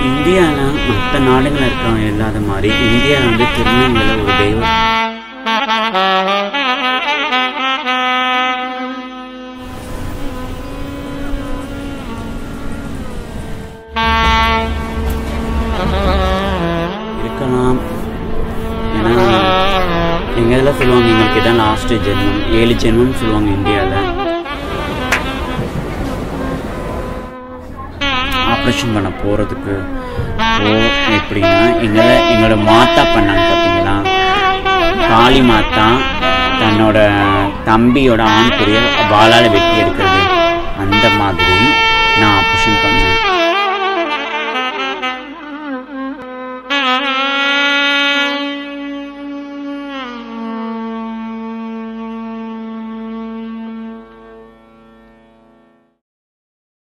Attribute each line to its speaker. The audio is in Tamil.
Speaker 1: இந்தியாவில் மற்ற நாடுகளில் இருக்கிறவங்க இல்லாத மாதிரி இந்தியாவில் வந்து திருநங்கைகளை ஒரு தெய்வம். இருக்கலாம். ஏன்னா எங்கெல்லாம் சொல்லுவாங்க எங்களுக்கு இதான் லாஸ்ட்டு ஜென்மம், 7 ஜென்மம்னு சொல்லுவாங்க இந்தியாவில். ஆப்ரேஷன் பண்ண போகிறதுக்கு எப்படின்னா எங்களோட மாத்தா பண்ணாங்க பார்த்தீங்களா, காளி மாத்தா தன்னோட தம்பியோட ஆண் குறிய வாளால் வெட்டி எடுக்கிறது. அந்த